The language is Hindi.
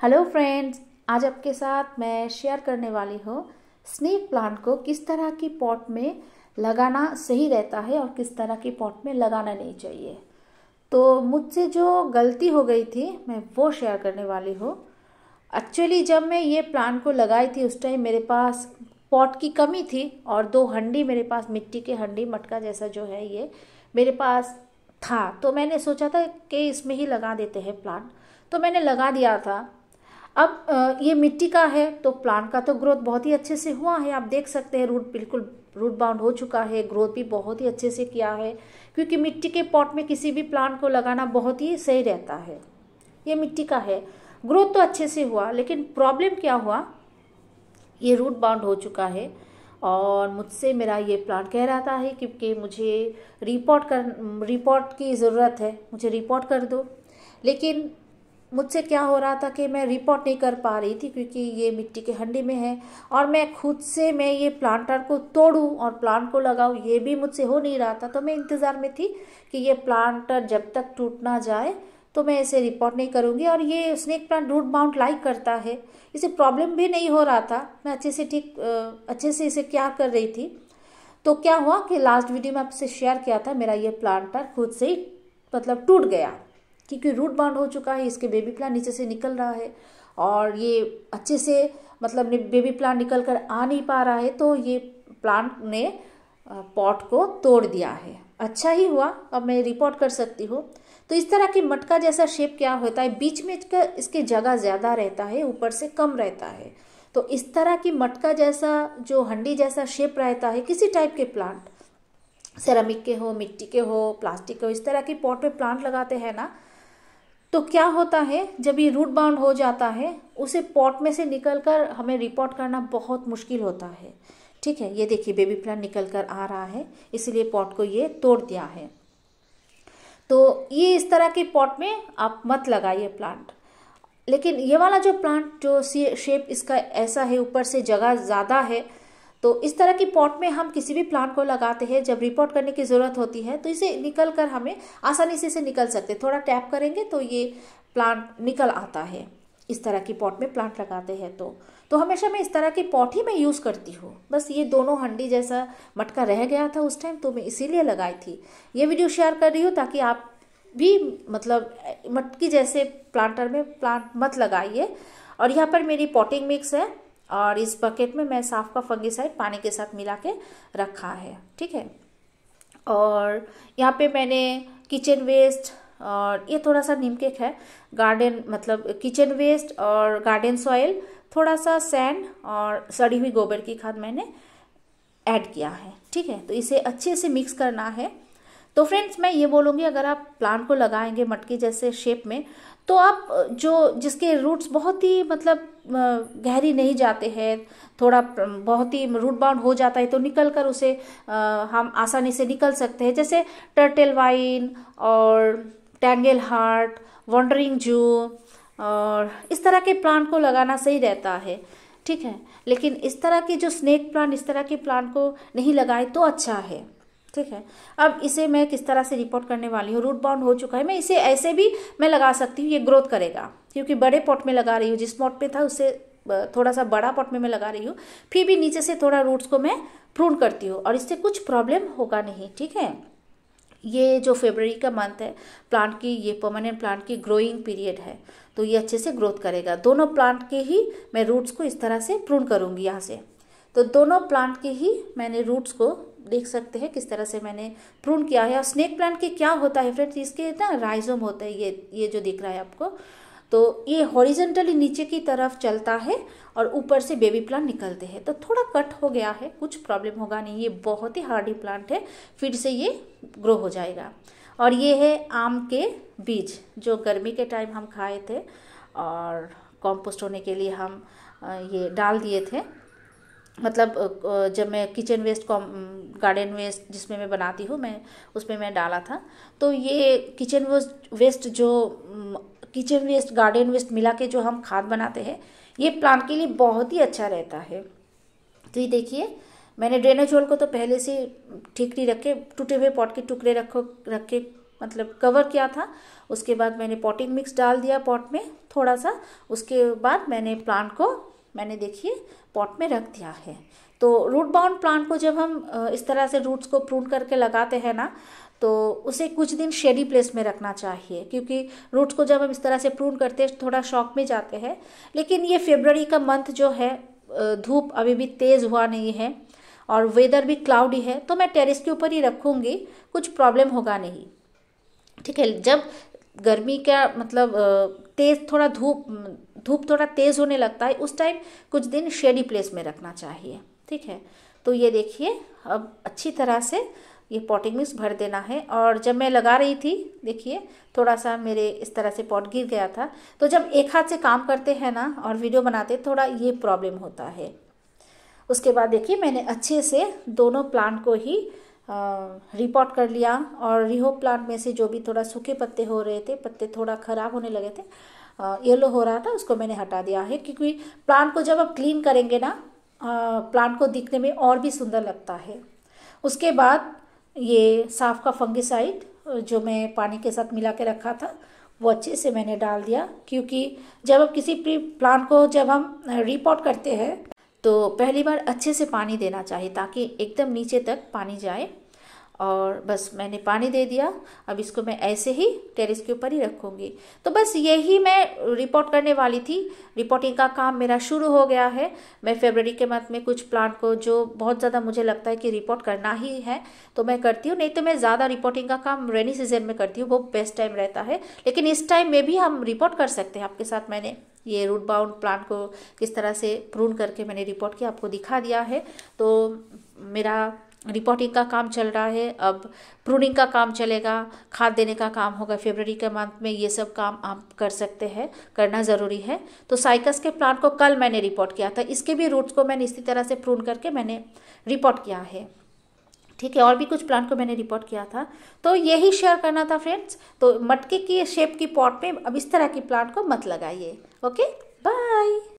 हेलो फ्रेंड्स, आज आपके साथ मैं शेयर करने वाली हूँ स्नेक प्लांट को किस तरह की पॉट में लगाना सही रहता है और किस तरह की पॉट में लगाना नहीं चाहिए। तो मुझसे जो गलती हो गई थी मैं वो शेयर करने वाली हूँ। एक्चुअली जब मैं ये प्लांट को लगाई थी उस टाइम मेरे पास पॉट की कमी थी और दो हंडी मेरे पास, मिट्टी के हंडी मटका जैसा जो है ये मेरे पास था। तो मैंने सोचा था कि इसमें ही लगा देते हैं प्लांट, तो मैंने लगा दिया था। अब ये मिट्टी का है तो प्लांट का तो ग्रोथ बहुत ही अच्छे से हुआ है। आप देख सकते हैं रूट बिल्कुल रूट बाउंड हो चुका है, ग्रोथ भी बहुत ही अच्छे से किया है, क्योंकि मिट्टी के पॉट में किसी भी प्लांट को लगाना बहुत ही सही रहता है। ये मिट्टी का है, ग्रोथ तो अच्छे से हुआ, लेकिन प्रॉब्लम क्या हुआ, ये रूट बाउंड हो चुका है और मुझसे मेरा ये प्लांट कह रहा था है क्योंकि मुझे रिपोर्ट की ज़रूरत है, मुझे रिपोर्ट कर दो। लेकिन मुझसे क्या हो रहा था कि मैं रिपोर्ट नहीं कर पा रही थी क्योंकि ये मिट्टी के हंडी में है और मैं खुद से मैं ये प्लांटर को तोड़ूं और प्लांट को लगाऊं, ये भी मुझसे हो नहीं रहा था। तो मैं इंतज़ार में थी कि ये प्लांटर जब तक टूट ना जाए तो मैं इसे रिपोर्ट नहीं करूंगी। और ये snake plant root bound like करता है, इसे प्रॉब्लम भी नहीं हो रहा था। मैं अच्छे से इसे क्या कर रही थी। तो क्या हुआ कि लास्ट वीडियो में आपसे शेयर किया था, मेरा ये प्लांटर खुद से ही मतलब टूट गया क्योंकि रूट बाउंड हो चुका है। इसके बेबी प्लांट नीचे से निकल रहा है और ये अच्छे से मतलब बेबी प्लांट निकल कर आ नहीं पा रहा है। तो ये प्लांट ने पॉट को तोड़ दिया है। अच्छा ही हुआ, अब मैं रिपोर्ट कर सकती हूँ। तो इस तरह की मटका जैसा शेप क्या होता है, बीच में इसके जगह ज़्यादा रहता है, ऊपर से कम रहता है। तो इस तरह की मटका जैसा जो हंडी जैसा शेप रहता है किसी टाइप के प्लांट, सेरामिक के हो, मिट्टी के हो, प्लास्टिक के हो, इस तरह की पॉट में प्लांट लगाते हैं ना, तो क्या होता है जब ये रूट बाउंड हो जाता है उसे पॉट में से निकलकर हमें रिपोर्ट करना बहुत मुश्किल होता है। ठीक है, ये देखिए बेबी प्लांट निकल कर आ रहा है, इसलिए पॉट को ये तोड़ दिया है। तो ये इस तरह के पॉट में आप मत लगाइए प्लांट। लेकिन ये वाला जो प्लांट जो शेप इसका ऐसा है, ऊपर से जगह ज़्यादा है, तो इस तरह की पॉट में हम किसी भी प्लांट को लगाते हैं जब रिपोर्ट करने की ज़रूरत होती है तो इसे निकल कर हमें आसानी से इसे निकल सकते हैं। थोड़ा टैप करेंगे तो ये प्लांट निकल आता है। इस तरह की पॉट में प्लांट लगाते हैं तो हमेशा मैं इस तरह की पॉट ही मैं यूज़ करती हूँ। बस ये दोनों हंडी जैसा मटका रह गया था उस टाइम, तो मैं इसीलिए लगाई थी। ये वीडियो शेयर कर रही हूँ ताकि आप भी मतलब मटकी जैसे प्लांटर में प्लांट मत लगाइए। और यहाँ पर मेरी पॉटिंग मिक्स है और इस बकेट में मैं साफ का फंगिसाइड पानी के साथ मिला के रखा है। ठीक है, और यहाँ पे मैंने किचन वेस्ट और ये थोड़ा सा नीम केक है, गार्डन मतलब किचन वेस्ट और गार्डन सॉइल, थोड़ा सा सैंड और सड़ी हुई गोबर की खाद मैंने ऐड किया है। ठीक है, तो इसे अच्छे से मिक्स करना है। तो फ्रेंड्स, मैं ये बोलूँगी अगर आप प्लांट को लगाएंगे मटकी जैसे शेप में तो आप जो जिसके रूट्स बहुत ही मतलब गहरी नहीं जाते हैं, थोड़ा बहुत ही रूट बाउंड हो जाता है तो निकल कर उसे हम आसानी से निकल सकते हैं, जैसे टर्टल वाइन और टैंगल हार्ट, वॉन्डरिंग जू और इस तरह के प्लांट को लगाना सही रहता है। ठीक है, लेकिन इस तरह की जो स्नेक प्लांट, इस तरह के प्लांट को नहीं लगाए तो अच्छा है। ठीक है, अब इसे मैं किस तरह से रिपोर्ट करने वाली हूँ। रूट बाउंड हो चुका है, मैं इसे ऐसे भी मैं लगा सकती हूँ, ये ग्रोथ करेगा क्योंकि बड़े पॉट में लगा रही हूँ। जिस पॉट पे था उससे थोड़ा सा बड़ा पॉट में मैं लगा रही हूँ, फिर भी नीचे से थोड़ा रूट्स को मैं प्रून करती हूँ और इससे कुछ प्रॉब्लम होगा नहीं। ठीक है, ये जो फरवरी का मंथ है प्लांट की, ये परमानेंट प्लांट की ग्रोइंग पीरियड है, तो ये अच्छे से ग्रोथ करेगा। दोनों प्लांट के ही मैं रूट्स को इस तरह से प्रून करूँगी यहाँ से। तो दोनों प्लांट के ही मैंने रूट्स को देख सकते हैं किस तरह से मैंने प्रून किया है। और स्नेक प्लांट के क्या होता है फ्रेंड्स, इसके ना राइजोम होता है, ये जो दिख रहा है आपको, तो ये हॉरिजॉन्टली नीचे की तरफ चलता है और ऊपर से बेबी प्लांट निकलते हैं। तो थोड़ा कट हो गया है, कुछ प्रॉब्लम होगा नहीं, ये बहुत ही हार्डी प्लांट है, फिर से ये ग्रो हो जाएगा। और ये है आम के बीज जो गर्मी के टाइम हम खाए थे और कॉम्पोस्ट होने के लिए हम ये डाल दिए थे। मतलब जब मैं किचन वेस्ट गार्डन वेस्ट जिसमें मैं बनाती हूँ मैं उसमें मैं डाला था। तो ये किचन वेस्ट गार्डन वेस्ट मिला के जो हम खाद बनाते हैं ये प्लांट के लिए बहुत ही अच्छा रहता है। तो ये देखिए, मैंने ड्रेनेज होल को तो पहले से ठीक नहीं रखे, टूटे हुए पॉट के टुकड़े रख के मतलब कवर किया था। उसके बाद मैंने पॉटिंग मिक्स डाल दिया पॉट में थोड़ा सा। उसके बाद मैंने प्लांट को मैंने देखिए पॉट में रख दिया है। तो रूट बाउंड प्लांट को जब हम इस तरह से रूट्स को प्रून करके लगाते हैं ना, तो उसे कुछ दिन शेडी प्लेस में रखना चाहिए, क्योंकि रूट्स को जब हम इस तरह से प्रून करते हैं थोड़ा शॉक में जाते हैं। लेकिन ये फरवरी का मंथ जो है, धूप अभी भी तेज़ हुआ नहीं है और वेदर भी क्लाउडी है, तो मैं टेरेस के ऊपर ही रखूँगी, कुछ प्रॉब्लम होगा नहीं। ठीक है, जब गर्मी का मतलब तेज़ थोड़ा धूप थोड़ा तेज़ होने लगता है, उस टाइम कुछ दिन शेडी प्लेस में रखना चाहिए। ठीक है, तो ये देखिए अब अच्छी तरह से ये पॉटिंग मिक्स भर देना है। और जब मैं लगा रही थी देखिए थोड़ा सा मेरे इस तरह से पॉट गिर गया था। तो जब एक हाथ से काम करते हैं ना और वीडियो बनाते, थोड़ा ये प्रॉब्लम होता है। उसके बाद देखिए मैंने अच्छे से दोनों प्लांट को ही रिपॉट कर लिया। और रिहो प्लांट में से जो भी थोड़ा सूखे पत्ते हो रहे थे, पत्ते थोड़ा ख़राब होने लगे थे, येलो हो रहा था, उसको मैंने हटा दिया है। क्योंकि प्लांट को जब आप क्लीन करेंगे ना, प्लांट को दिखने में और भी सुंदर लगता है। उसके बाद ये साफ का फंगिसाइड जो मैं पानी के साथ मिला के रखा था, वो अच्छे से मैंने डाल दिया। क्योंकि जब आप किसी प्लांट को जब हम रिपॉट करते हैं तो पहली बार अच्छे से पानी देना चाहिए, ताकि एकदम नीचे तक पानी जाए। और बस मैंने पानी दे दिया। अब इसको मैं ऐसे ही टेरेस के ऊपर ही रखूँगी। तो बस यही मैं रिपोर्ट करने वाली थी। रिपोर्टिंग का काम मेरा शुरू हो गया है। मैं फरवरी के मंथ में कुछ प्लांट को जो बहुत ज़्यादा मुझे लगता है कि रिपोर्ट करना ही है तो मैं करती हूँ, नहीं तो मैं ज़्यादा रिपोर्टिंग का काम रेनी सीजन में करती हूँ, वो बेस्ट टाइम रहता है। लेकिन इस टाइम में भी हम रिपोर्ट कर सकते हैं। आपके साथ मैंने ये रूट बाउंड प्लांट को किस तरह से प्रून करके मैंने रिपोर्ट किया आपको दिखा दिया है। तो मेरा रिपोर्टिंग का काम चल रहा है, अब प्रूनिंग का काम चलेगा, खाद देने का काम होगा फरवरी के मंथ में। ये सब काम आप कर सकते हैं, करना ज़रूरी है। तो साइकस के प्लांट को कल मैंने रिपोर्ट किया था, इसके भी रूट्स को मैंने इसी तरह से प्रून करके मैंने रिपोर्ट किया है। ठीक है, और भी कुछ प्लांट को मैंने रिपोर्ट किया था, तो यही शेयर करना था फ्रेंड्स। तो मटके की शेप की पॉट में अब इस तरह की प्लांट को मत लगाइए। Okay, bye.